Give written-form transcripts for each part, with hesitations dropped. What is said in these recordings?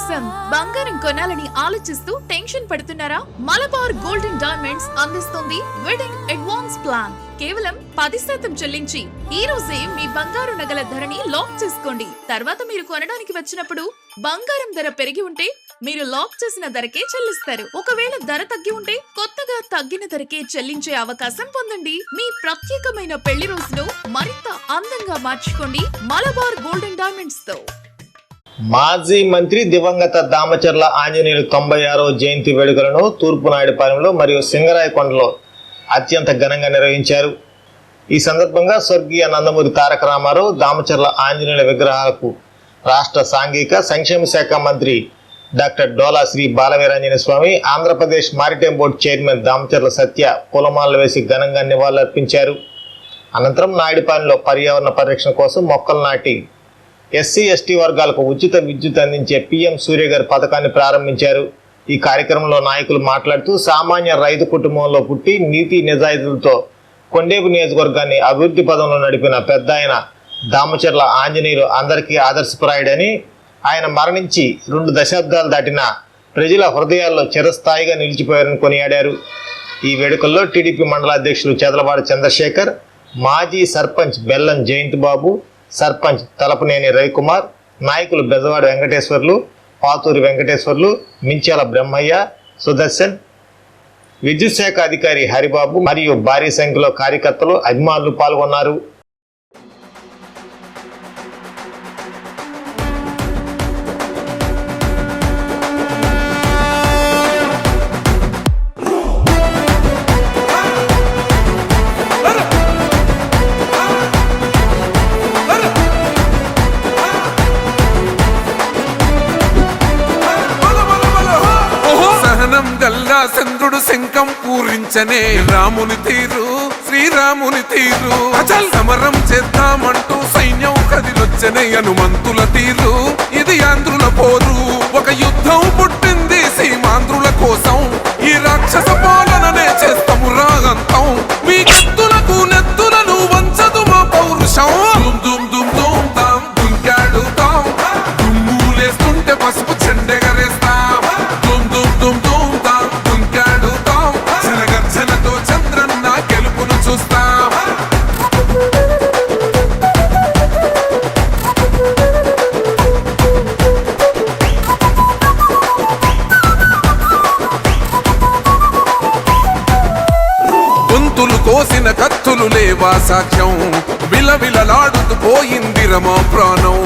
కోసం బంగారం కొనాలని ఆలోచిస్తూ టెన్షన్ పడుతున్నారా? మలబార్ గోల్డెన్ డైమండ్స్ అందిస్తుంది వెడ్డింగ్ అడ్వాన్స్ ప్లాన్. కేవలం 10% చెల్లించి ఈ రోజే మీ బంగారు నగల ధరని లాక్ చేసుకోండి. తర్వాత మీరు కొనడానికి వచ్చినప్పుడు బంగారం ధర పెరిగి ఉంటే మీరు లాక్ చేసిన ధరకే చెల్లిస్తారు. ఒకవేళ ధర తగ్గి ఉంటే కొత్తగా తగ్గిన ధరకే చెల్లించే అవకాశం పొందండి. మీ ప్రత్యేకమైన పెళ్లి రోజును మరింత అందంగా మార్చుకోండి మలబార్ గోల్డెన్ డైమండ్స్ తో. మాజీ మంత్రి దివంగత దామచర్ల ఆంజనేయులు 96వ జయంతి వేడుకలను తూర్పు నాయుడుపాలెంలో మరియు సింగరాయకొండలో అత్యంత ఘనంగా నిర్వహించారు. ఈ సందర్భంగా స్వర్గీయ నందమూరి తారక రామారావు దామచర్ల ఆంజనేయుల విగ్రహాలకు రాష్ట్ర సాంఘిక సంక్షేమ శాఖ మంత్రి doctor Dola Sri Balaveeranjaneya Swamy, Andhra Pradesh maritime board chairman Damacharla Satya పూలమాలలు వేసి ఘనంగా నివాళులర్పించారు. అనంతరం నాయుడుపాలెంలో పర్యావరణ పరిరక్షణ కోసం మొక్కలు నాటి ఎస్సీ ఎస్టీ వర్గాలకు ఉచిత విద్యుత్ అందించే పీఎం సూర్యగారి పథకాన్ని ప్రారంభించారు. ఈ కార్యక్రమంలో నాయకులు మాట్లాడుతూ సామాన్య రైతు కుటుంబంలో పుట్టి నీతి నిజాయితీలతో కొండేపు నియోజకవర్గాన్ని అభివృద్ధి పదంలో నడిపిన పెద్ద ఆయన దామచర్ల ఆంజనేయులు అందరికీ ఆదర్శప్రాయుడని, ఆయన మరణించి 2 దశాబ్దాలు దాటిన ప్రజల హృదయాల్లో చిరస్థాయిగా నిలిచిపోయారని కొనియాడారు. ఈ వేడుకల్లో టీడీపీ మండల అధ్యక్షులు చెదలవాడ చంద్రశేఖర్, మాజీ సర్పంచ్ బెల్లం జయంత్ బాబు, సర్పంచ్ తలపనేని రవికుమార్, నాయకులు బెజవాడ వెంకటేశ్వర్లు, పాతూరి వెంకటేశ్వర్లు, మించాల బ్రహ్మయ్య, సుదర్శన్, విద్యుత్ శాఖ అధికారి హరిబాబు మరియు భారీ సంఖ్యలో కార్యకర్తలు, అభిమానులు పాల్గొన్నారు. చంద్రుడు శంఖం పూరించనే రాముని తీరు శ్రీరాముని తీరు. అచల్ సమరం చేద్దామంటూ సైన్యం కదిలొచ్చనే హనుమంతుల తీరు. ఇది ఆంధ్రుల పోరు, ఒక యుద్ధం పుట్టింది సీమాంధ్రుల కోసం. ఈ రాక్షస పాలననే చేస్తాము రాగంతం. మీ కత్తులకు నెత్తులను వంచదు మా పౌరుషం. దుమ్ దుమ్ దుమ్ దుమ్ తాం దుంకాడుతాం, దుమ్ములేస్తుంటే పసుపు చెండెగరేస్తాం. దుమ్ దుమ్ దుమ్ దుమ్ తాం దుంకాడుతాం, జనగర్జనతో చంద్రన్న గెలుపును చూస్తాం. గొంతులు కోసిన కత్తులు లేవా సాక్ష్యం, విలవిలలాడుతూ పోయింది రమా ప్రాణం.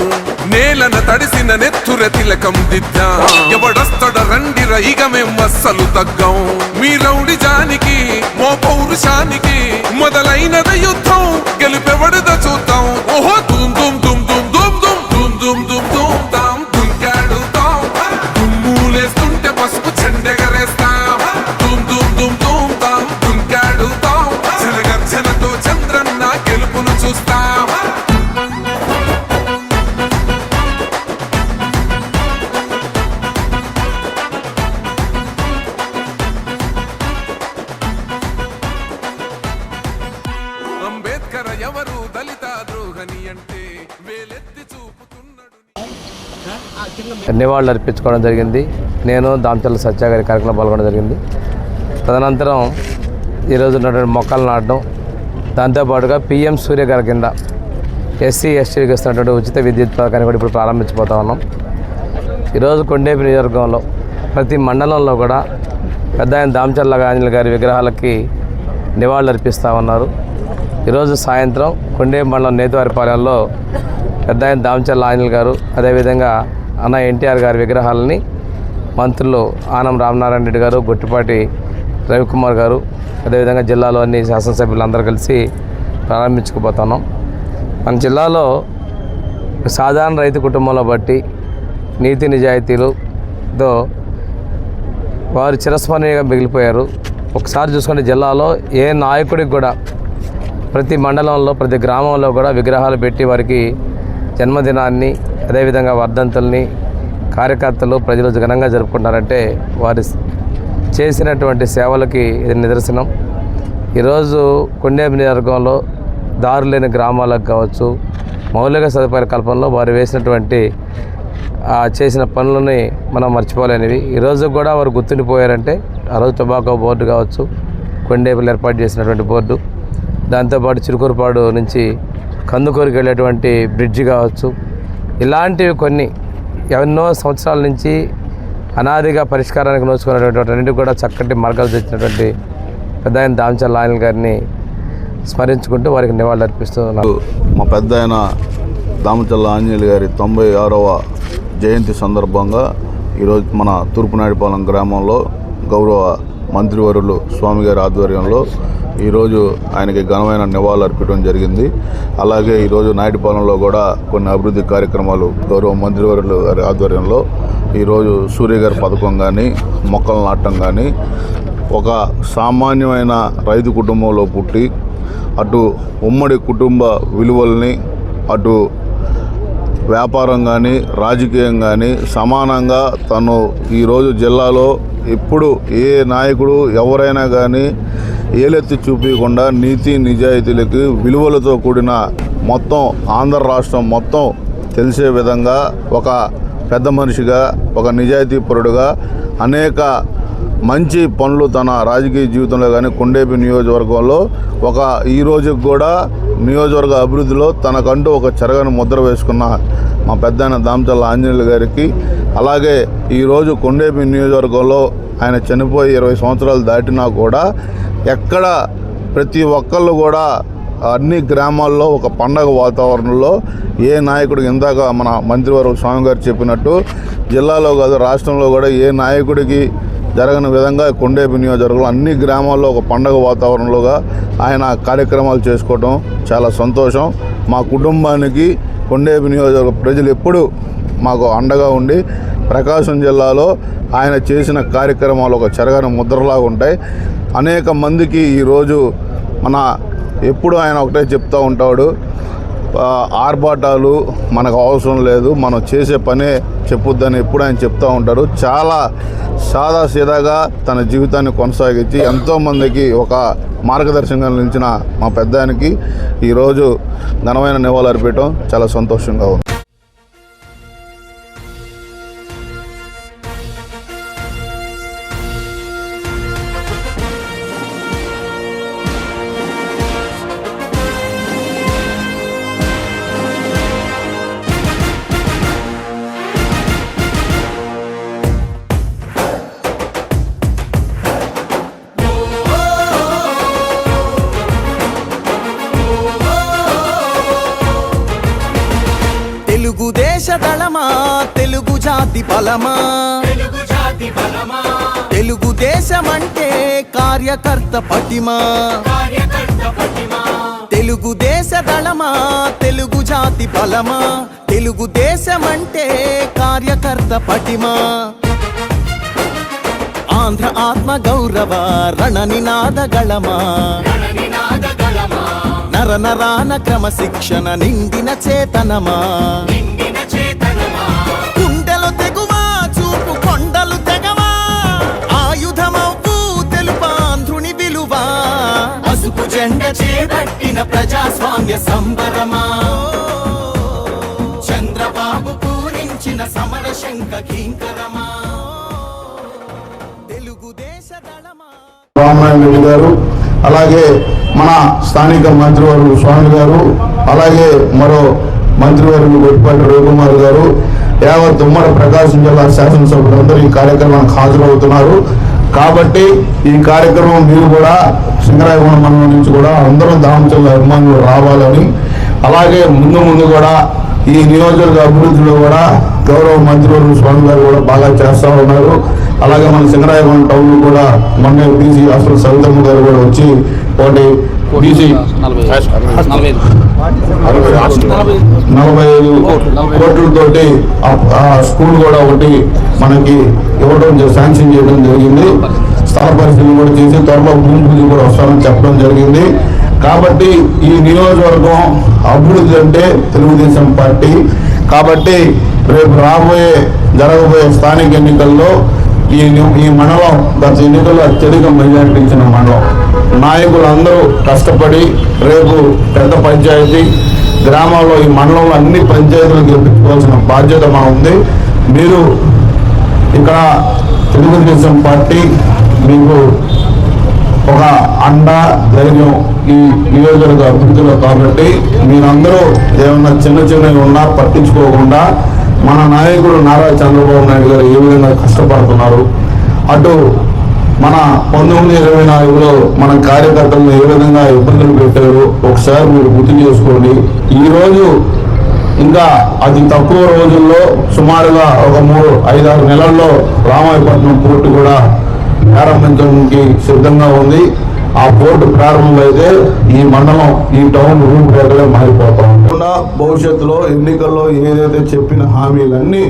నేలన తడిసిన నెత్తుర తిలకం దిద్దా, ఎవడొస్తడ రండి రైగ మేం అస్సలు తగ్గం. మీ రౌడి జానికి మో పౌరుషానికి మొదలైనద యుద్ధం, గెలుపెవడద చూద్దాం. ఓహో దుమ్ దుమ్ దుమ్ దుమ్ దుమ్ దుమ్ దుమ్ దుమ్ దుమ్ దుమ్ తాం దుంకాడుతాం, దుమ్ములేస్తుంటే పసుపు చెండెగరేస్తాం. దుమ్ దుమ్ దుమ్ దుమ్ తాం దుంకాడుతాం, జనగర్జనతో చంద్రన్న గెలుపును చూస్తాం. అంబేద్కర్ ఎవరు దళిత ద్రోహని అంటే వేలెత్తి చూపుతున్నాడు. నివాళులు అర్పించుకోవడం జరిగింది. నేను దామచర్ల సత్య గారి కార్యక్రమంలో పాల్గొనడం జరిగింది. తదనంతరం ఈరోజు ఉన్నటువంటి మొక్కలు నాటడం, దాంతోపాటుగా పీఎం సూర్య గారి కింద ఎస్సీ ఎస్టీలకు ఇస్తున్నటువంటి ఉచిత విద్యుత్ పథకాన్ని కూడా ఇప్పుడు ప్రారంభించబోతా ఉన్నాం. ఈరోజు కొండేపి నియోజకవర్గంలో ప్రతి మండలంలో కూడా పెద్ద ఆయన దామచర్ల ఆంజనేయులు గారి విగ్రహాలకి నివాళులు అర్పిస్తూ ఉన్నారు. ఈరోజు సాయంత్రం కొండేపి మండలం నేతివారిపాలెంలో పెద్ద ఆయన దామచర్ల ఆంజనేయులు గారు, అదేవిధంగా అన్న ఎన్టీఆర్ గారి విగ్రహాలని మంత్రులు ఆనం రామనారాయణ రెడ్డి గారు, గొట్టిపాటి రవికుమార్ గారు, అదేవిధంగా జిల్లాలో అన్ని శాసనసభ్యులు అందరూ కలిసి ప్రారంభించుకుపోతున్నాం. మన జిల్లాలో సాధారణ రైతు కుటుంబంలో బట్టి నీతి నిజాయితీలతో వారు చిరస్మరణీయంగా మిగిలిపోయారు. ఒకసారి చూసుకుంటే జిల్లాలో ఏ నాయకుడికి కూడా ప్రతి మండలంలో ప్రతి గ్రామంలో కూడా విగ్రహాలు పెట్టి వారికి జన్మదినాన్ని అదేవిధంగా వర్ధంతుల్ని కార్యకర్తలు ప్రజలు ఘనంగా జరుపుకుంటారంటే వారి చేసినటువంటి సేవలకి ఇది నిదర్శనం. ఈరోజు కొండేపి నియోజకవర్గంలో దారులేని గ్రామాలకు కావచ్చు, మౌలిక సదుపాయాల కల్పనలో వారు వేసినటువంటి చేసిన పనులని మనం మర్చిపోలేనివి. ఈరోజు కూడా వారు గుర్తుండిపోయారంటే ఆ రోజు టొబాకో బోర్డు కావచ్చు, కొండేపులు ఏర్పాటు చేసినటువంటి బోర్డు, దాంతోపాటు చిరుకూరుపాడు నుంచి కందుకూరుకి వెళ్ళేటువంటి బ్రిడ్జి కావచ్చు, ఇలాంటివి కొన్ని ఎన్నో సంవత్సరాల నుంచి అనాదిగా పరిష్కారానికి నోచుకున్నటువంటి అన్నింటికి కూడా చక్కటి మార్గాలు తెచ్చినటువంటి పెద్ద ఆయన దామచర్ల ఆంజనేయులు గారిని స్మరించుకుంటూ వారికి నివాళులు అర్పిస్తున్నాను. మా పెద్ద ఆయన దామచర్ల ఆంజనేయులు గారి 96వ జయంతి సందర్భంగా ఈరోజు మన తూర్పునాయుడుపాలెం గ్రామంలో గౌరవ మంత్రివర్యులు స్వామి గారి ఆధ్వర్యంలో ఈరోజు ఆయనకి ఘనమైన నివాళులు అర్పించడం జరిగింది. అలాగే ఈరోజు నాయుడుపాలెంలో కూడా కొన్ని అభివృద్ధి కార్యక్రమాలు గౌరవ మంత్రివర్యులు గారి ఆధ్వర్యంలో ఈరోజు సూర్య గారి పథకం కానీ, మొక్కలు నాటడం కానీ, ఒక సామాన్యమైన రైతు కుటుంబంలో పుట్టి అటు ఉమ్మడి కుటుంబ విలువల్ని, అటు వ్యాపారం కానీ రాజకీయం కానీ సమానంగా తను ఈరోజు జిల్లాలో ఎప్పుడు ఏ నాయకుడు ఎవరైనా కానీ ఏలెత్తి చూపించకుండా నీతి నిజాయితీలకి విలువలతో కూడిన మొత్తం ఆంధ్ర రాష్ట్రం మొత్తం తెలిసే విధంగా ఒక పెద్ద మనిషిగా, ఒక నిజాయితీపరుడుగా అనేక మంచి పనులు తన రాజకీయ జీవితంలో కానీ కొండేపి నియోజకవర్గంలో ఒక ఈ రోజుకి కూడా నియోజకవర్గ అభివృద్ధిలో తనకంటూ ఒక చెరగని ముద్ర వేసుకున్న మా పెద్ద దామచర్ల ఆంజనేయులు గారికి, అలాగే ఈరోజు కొండేపి నియోజకవర్గంలో ఆయన చనిపోయి 20 సంవత్సరాలు దాటినా కూడా ఎక్కడ ప్రతి ఒక్కళ్ళు కూడా అన్ని గ్రామాల్లో ఒక పండగ వాతావరణంలో ఏ నాయకుడికి ఇందాక మన మంత్రివర్గ స్వామి గారు చెప్పినట్టు జిల్లాలో కాదు రాష్ట్రంలో కూడా ఏ నాయకుడికి జరగని విధంగా కొండేపి నియోజకవర్గంలో అన్ని గ్రామాల్లో ఒక పండగ వాతావరణంలోగా ఆయన కార్యక్రమాలు చేసుకోవడం చాలా సంతోషం. మా కుటుంబానికి కొండేపి నియోజకవర్గ ప్రజలు ఎప్పుడూ మాకు అండగా ఉండి ప్రకాశం జిల్లాలో ఆయన చేసిన కార్యక్రమాలు ఒక చెరగని ముద్రలాగా ఉంటాయి. అనేక మందికి ఈరోజు మన ఎప్పుడు ఆయన ఒకటే చెప్తూ ఉంటాడు, ఆర్భాటాలు మనకు అవసరం లేదు, మనం చేసే పనే చెప్పుద్దని ఎప్పుడు ఆయన చెప్తూ ఉంటారు. చాలా సాదాసీదాగా తన జీవితాన్ని కొనసాగించి ఎంతోమందికి ఒక మార్గదర్శకంగా నిలిచిన మా పెద్దానికి ఈరోజు ఘనమైన నివాళులు అర్పించడం చాలా సంతోషంగా ఉంది. తెలుగుదేశదళమా తెలుగు జాతి బలమా, తెలుగుదేశమంటే కార్యకర్త పటిమా, తెలుగుదేశదళమా తెలుగు జాతి బలమా, తెలుగుదేశమంటే కార్యకర్త పటిమా. ఆంధ్ర ఆత్మ గౌరవ రణనినాదగళమా, నర నరాన క్రమశిక్షణ నిండిన చేతనమా, గుండెలు తెగువా చూపు కొండలు తెగవా, ఆయుధమవ్వు తెలుపాంధ్రుని విలువా, పసుపు జెండ చేపట్టిన ప్రజాస్వామ్య సంబరమా, చంద్రబాబు పూరించిన సమర శంఖ కింకరమా, తెలుగుదేశదళమా. రామనారాయణ రెడ్డి గారు, అలాగే మన స్థానిక మంత్రివర్యులు స్వామి గారు, అలాగే మరో మంత్రివర్యులు గొట్టిపాటి రవికుమార్ గారు, యావత్ ఉమ్మడి ప్రకాశం జిల్లా శాసనసభ్యులందరూ ఈ కార్యక్రమానికి హాజరవుతున్నారు. కాబట్టి ఈ కార్యక్రమం మీరు కూడా సింగరాయగూడ మండలం నుంచి కూడా అందరూ దామచర్ల అభిమానులు రావాలని, అలాగే ముందు కూడా ఈ నియోజకవర్గ అభివృద్ధిలో కూడా గౌరవ మంత్రివర్యులు స్వామి గారు కూడా బాగా చేస్తూ ఉన్నారు. అలాగే మన సింగరాయగూడ టౌన్ కూడా మొన్న బీసీ హాస్పిటల్ సవితమ్మ గారు కూడా వచ్చి ఒకటి బీసీ 45 కోట్లతోటి ఆ స్కూల్ కూడా ఒకటి మనకి ఇవ్వడం శాంక్షన్ చేయడం జరిగింది. స్థల పరిస్థితులు కూడా చేసి త్వరలో భూమి పూజ కూడా వస్తామని చెప్పడం జరిగింది. కాబట్టి ఈ నియోజకవర్గం అభివృద్ధి అంటే తెలుగుదేశం పార్టీ. కాబట్టి రేపు జరగబోయే స్థానిక ఎన్నికల్లో ఈ మండలం గత ఎన్నికల్లో అత్యధిక మెజారిటీ ఇచ్చిన మండలం. నాయకులందరూ కష్టపడి రేపు పెద్ద పంచాయతీ గ్రామాల్లో ఈ మండలంలో అన్ని పంచాయతీలు గెలిపించుకోవాల్సిన బాధ్యత మా ఉంది. మీరు ఇక్కడ తెలుగుదేశం పార్టీ మీకు ఒక అండ ధైర్యం ఈ నియోజకవర్గ అభివృద్ధిలో కాబట్టి మీరందరూ ఏమన్నా చిన్నవి ఉన్నా పట్టించుకోకుండా మన నాయకుడు నారా చంద్రబాబు నాయుడు గారు ఏ విధంగా కష్టపడుతున్నారు, అటు మన 1924లో మన కార్యకర్తలను ఏ విధంగా ఇబ్బందులు పెట్టారు ఒకసారి మీరు గుర్తు చేసుకోండి. ఈరోజు ఇంకా అతి తక్కువ రోజుల్లో సుమారుగా ఒక 3-5-6 నెలల్లో రామాయపట్నం పోర్టు కూడా ప్రారంభించడానికి సిద్ధంగా ఉంది. ఆ పోర్టు ప్రారంభమైతే ఈ మండలం, ఈ టౌన్ రూపురేఖలే మారిపోతాం. భవిష్యత్తులో ఎన్నికల్లో ఏదైతే చెప్పిన హామీలన్నీ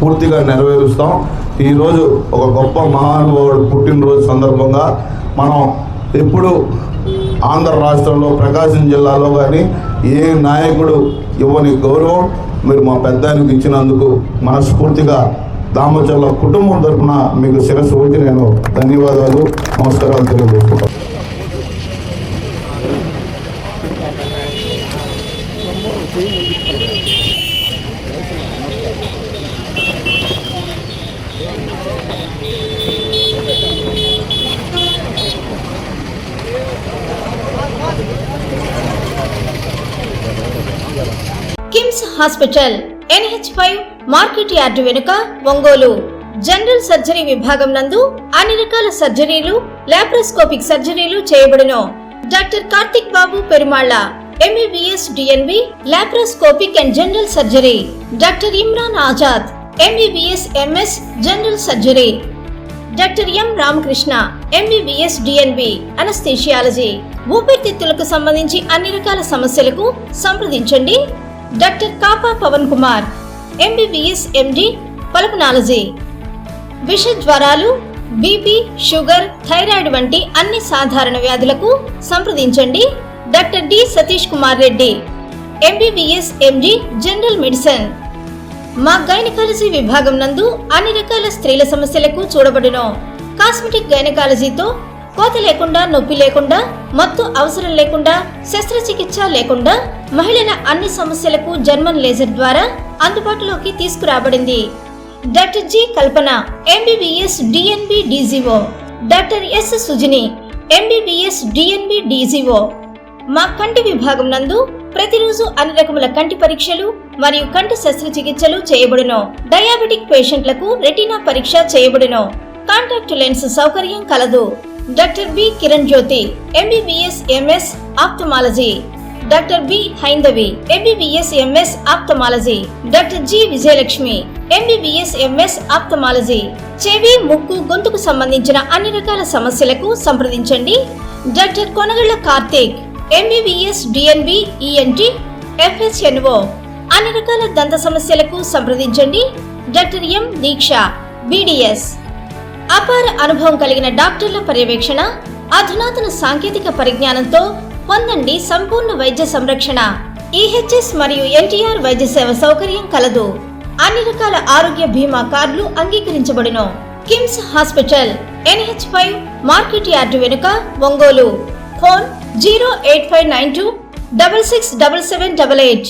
పూర్తిగా నెరవేరుస్తాం. ఈరోజు ఒక గొప్ప మహానుభావుడు పుట్టినరోజు సందర్భంగా మనం ఎప్పుడు ఆంధ్ర రాష్ట్రంలో ప్రకాశం జిల్లాలో కానీ ఏ నాయకుడు ఇవ్వని గౌరవం మీరు మా పెద్దానికి ఇచ్చినందుకు మనస్ఫూర్తిగా దామచర్ల కుటుంబం తరఫున మీకు శిరస్సు వచ్చి నేను ధన్యవాదాలు, నమస్కారాలు తెలియజేసుకుంటాను. KIMS hospital NH5 market yard వెనుక ఒంగోలు జనరల్ సర్జరీ విభాగం నందు అన్ని రకాల సర్జరీలు, లాప్రోస్కోపిక్ సర్జరీలు చేయబడును. Doctor Karthik Babu Perumalla MBBS DNB laparoscopic and general surgery. Doctor Imran Azad MBBS MS general surgery. Doctor M Ramakrishna MBBS DNB anaesthesiology. ఊపిరితిత్తులకు సంబంధించి అన్ని రకాల సమస్యలకు సంప్రదించండి. Doctor Kapa Pavan Kumar MBBS MD pulmonology. విష జ్వరాలు, బీపీ, షుగర్, థైరాయిడ్ వంటి అన్ని సాధారణ వ్యాధులకు సంప్రదించండి. Doctor D Satish Kumar Reddy MBBS MD general medicine. మా గైనకాలజీ విభాగం నందు అన్ని రకాల స్త్రీల సమస్యలకు చూడబడును. కాస్మెటిక్ గైనకాలజీతో కోత లేకుండా, నొప్పి లేకుండా, మత్తు అవసరం లేకుండా, శస్త్రచికిత్స లేకుండా మహిళల అన్ని సమస్యలకు జర్మన్ లేజర్ ద్వారా అందుబాటులోకి తీసుకురాబడింది. డాక్టర్ జి కల్పన MBBS DNB DGO. Doctor yes Sujini MBBS DNB DGO. మా కంటి విభాగం నందు ప్రతిరోజు అన్ని రకముల కంటి పరీక్షలు మరియు కంటి శస్త్రచికిత్సలు చేయబడును. డయాబెటిక్ పేషెంట్లకు రెటీనా పరీక్ష చేయబడును. కాంటాక్ట్ లెన్స్ సౌకర్యం కలదు. Doctor B Kiran Jyoti MBBS MS ophthalmology. Doctor B Haindavi MBBS MS ophthalmology. Doctor G Vijayalakshmi MBBS MS ophthalmology. చెవి, ముక్కు, గొంతుకు సంబంధించిన అన్ని రకాల సమస్యలకు సంప్రదించండి. Doctor Konagalla Karthik MBBS DNB ENT FHNO. అన్ని రకాల దంత సమస్యలకు సంప్రదించండి. Doctor M Deeksha BDS. అపార అనుభవం కలిగిన డాక్టర్ల పర్యవేక్షణ, అధునాతన సాంకేతిక పరిజ్ఞానంతో పొందండి సంపూర్ణ వైద్య సంరక్షణ. EHS మరియు NTR వైద్య సేవ సౌకర్యం కలదు. అన్ని రకాల ఆరోగ్య బీమా కార్డులు అంగీకరించబడును. KIMS hospital NH5 market yard వెనుక ఒంగోలు. ఫోన్ 08592 667788.